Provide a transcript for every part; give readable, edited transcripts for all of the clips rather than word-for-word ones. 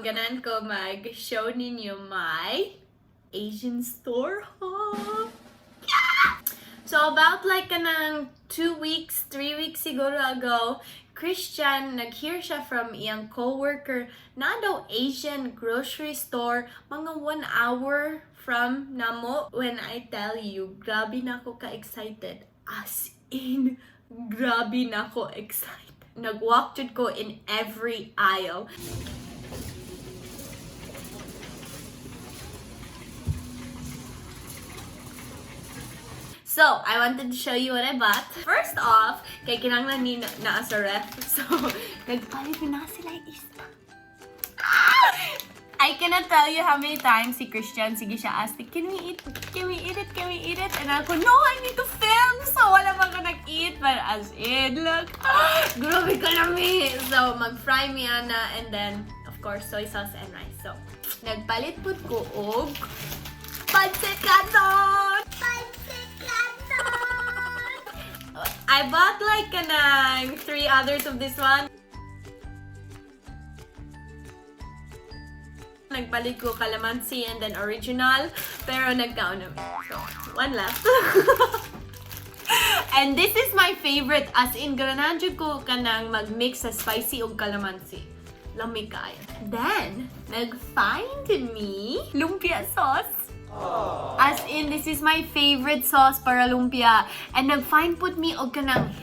Ganan ko mag-show ninyo my Asian store haul. Yeah! So about like kanang 2 weeks, 3 weeks siguro ago, Christian, nag-hear siya from iyang co-worker na daw Asian grocery store, mga 1 hour from namo. When I tell you, grabe na ako ka-excited. As in, grabe na ako excited. Nag-walk jud ko in every aisle. So, I wanted to show you what I bought. First off, kay kinanglan ni na sa ref. So, nagpalit na sila isa. I cannot tell you how many times si Christian, sige siya ask, can we eat it? Can we eat it? Can we eat it? And ako, no, I need to film! So, wala man ko nag-eat. But as in, look, grabe ka namin! So, mag-fry mi ana, and then, of course, soy sauce and rice. So, nagpalit po ko og pancit canton! I bought like kanang 3 others of this one. Nagpalit ko calamansi and then original, pero nagkaon na. So, one left. And this is my favorite, as in ganahan jud ko kanang mag-mix sa spicy og calamansi. Lamig kayo. Then, nag-find me lumpia sauce. As in, this is my favorite sauce para lumpia. And nag-find put me og kanang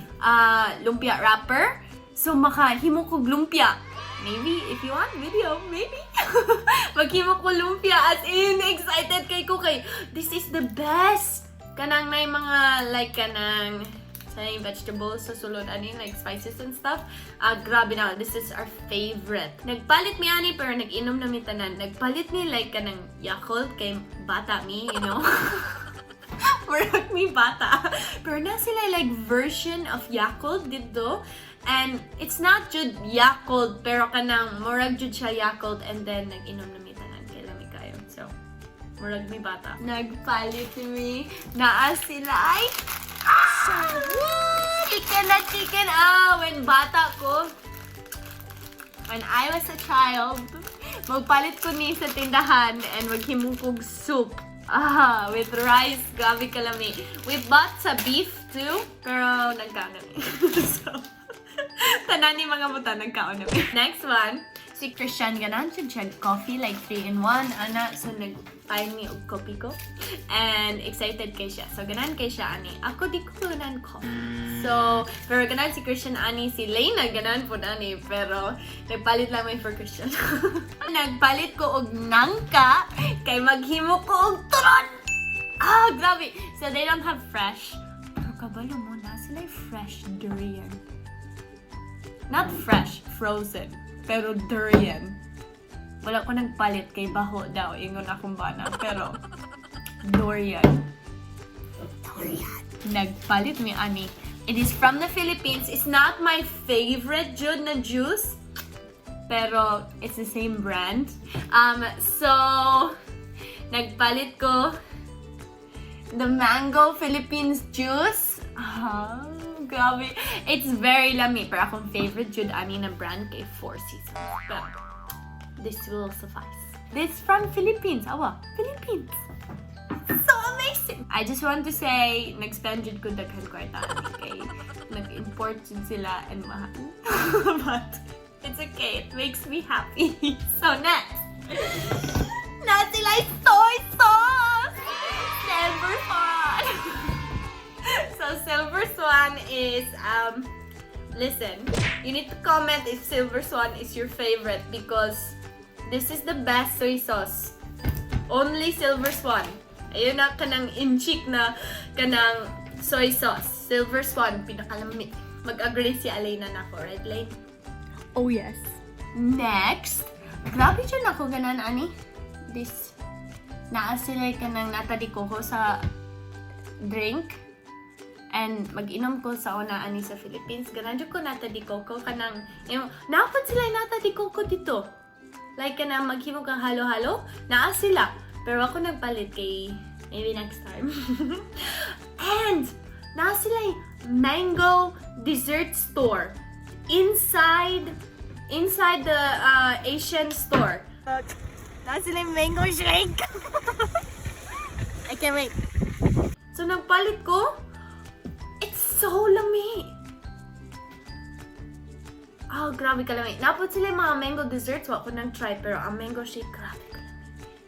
lumpia wrapper. So, makahimo kog lumpia. Maybe, if you want video, maybe. Maghimo ko lumpia. As in, excited kay ko kay, this is the best. Kanang na mga, like, kanang, say, vegetables sa sulod, like spices and stuff. Grabe na, this is our favorite. Nagpalit mi ani, pero nag-inom na mi tanan. Nagpalit ni, like, kanang Yakult, kay bata mi, you know. Murag mi bata. Pero na sila, like, version of Yakult dito. And it's not jud Yakult, pero kanang murag jud siya Yakult, and then nag-inom na mi tanan kay lami kayo. So, murag mi bata. Nagpalit mi naa sila ay chicken na chicken. When bata ko, when I was a child, magpalit ko ni sa tindahan and maghimong kog soup. With rice, grabe kalami. We bought sa beef too, pero nagkaon na mi. So, tanan ni mga muta nagkaon na mi. Next one, si Christian ganan siya coffee like 3-in-1 ana, so nag-find me og coffee ko. And excited kay siya. So ganan kay siya ani. Ako di ko ganan coffee. So, pero ganan si Christian ani, si Lena ganan po ani, pero nagpalit lang may for Christian. Nagpalit ko og nangka kay maghimo ko og turon. Grabe. So they don't have fresh. Pero kabalo mo na sila fresh durian. Not fresh, frozen. Pero durian. Wala ko nagpalit kay baho daw. Ingon akong bana. Pero, durian. Nagpalit mi ani. It is from the Philippines. It's not my favorite jud na juice. Pero, it's the same brand. So, nagpalit ko the mango Philippines juice. Grabe. It's very lami. Pero akong favorite jud ani na brand kay Four Seasons. But this will suffice. This from Philippines. Philippines. So amazing. I just want to say, nag-spend jud ko daghan kwarta ani kay nag-import jud sila and mahal. But it's okay. It makes me happy. So next. Na sila soy sauce. Silver Swan. So Silver Swan is, listen, you need to comment if Silver Swan is your favorite because this is the best soy sauce. Only Silver Swan. Ayun na kanang inchik na kanang soy sauce. Silver Swan, pinakalamig. Mag-agree si Alena na ako, right, Lane? Oh, yes. Next, grabe dyan ako ganan, ani. This, naa sila kanang natadikoko sa drink. And mag-inom ko sa una ani sa Philippines. Ganadyo ko nata di coco kanang naapad sila nata di coco dito. Like kanang maghimo kang halo-halo, naa sila. Pero ako nagpalit kay maybe next time. And naa sila mango dessert store inside inside the Asian store. That's the mango shake. I can't wait. So nagpalit ko. It's so lami. Oh, grabe kalami. Napot sila yung mga mango desserts. Wako nang try, pero ang mango shake, grabe kalami.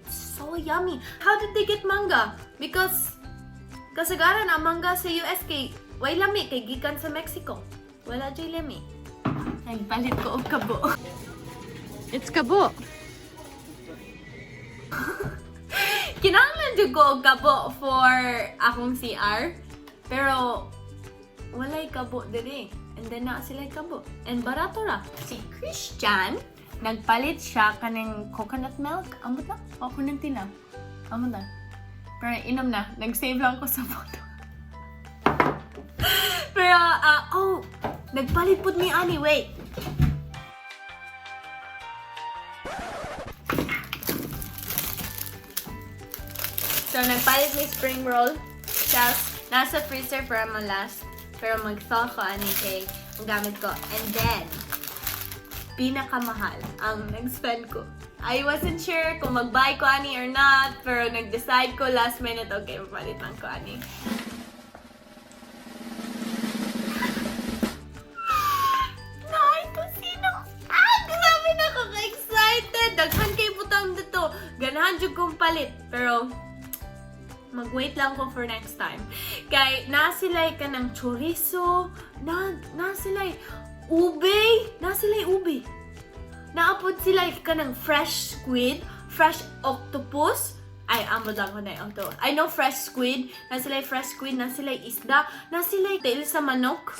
It's so yummy. How did they get manga? Because kasagaran ang manga sa US kay way lami kay gikan sa Mexico. Wala jay lami. Nagpalit ko og kabo. It's kabo. Kinahanglan jud ko og kabo for akong CR. Pero walay kabo diri. And then na sila kabo. And barato ra. Si Christian, nagpalit siya kanang coconut milk. Amo na? O kunang tinaw. Amo na. Pero inom na. Nag-save lang ko sa photo. Pero, nagpalit po ni Ani. Wait. So, nagpalit ni spring roll. Shells. Nasa freezer para malast. Pero mag-thaw ko ani kay ang gamit ko. And then, pinakamahal ang nag-spend ko. I wasn't sure kung mag-buy ko ani or not. Pero nag-decide ko last minute, okay, mapalit lang ko ani. Grabe na ako ka-excited! Daghan kay butang dito. Ganahan dyan kong palit. Pero, mag-wait lang ko for next time. Kay, nasilay ka ng chorizo, nasilay ube, naapod sila ka ng fresh squid, fresh octopus, ay, amod lang ko na yung octopus. I know fresh squid, nasilay fresh squid, nasilay isda, nasilay tail sa manok.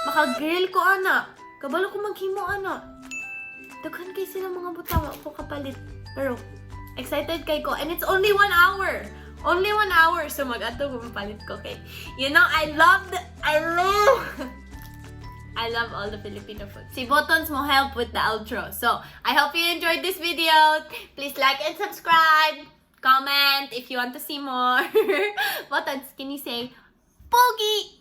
Maka-grill ko, ana. Kabalo ko maghimo, ana. Daghan kay sila mga butang ako kapalit. Pero, excited kay ko. And it's only 1 hour. Only 1 hour, so mag-ato pumapalit ko kay. You know, I love all the Filipino food. Si Buttons mo help with the outro. So, I hope you enjoyed this video. Please like and subscribe. Comment if you want to see more. Buttons, can you say, Pogi!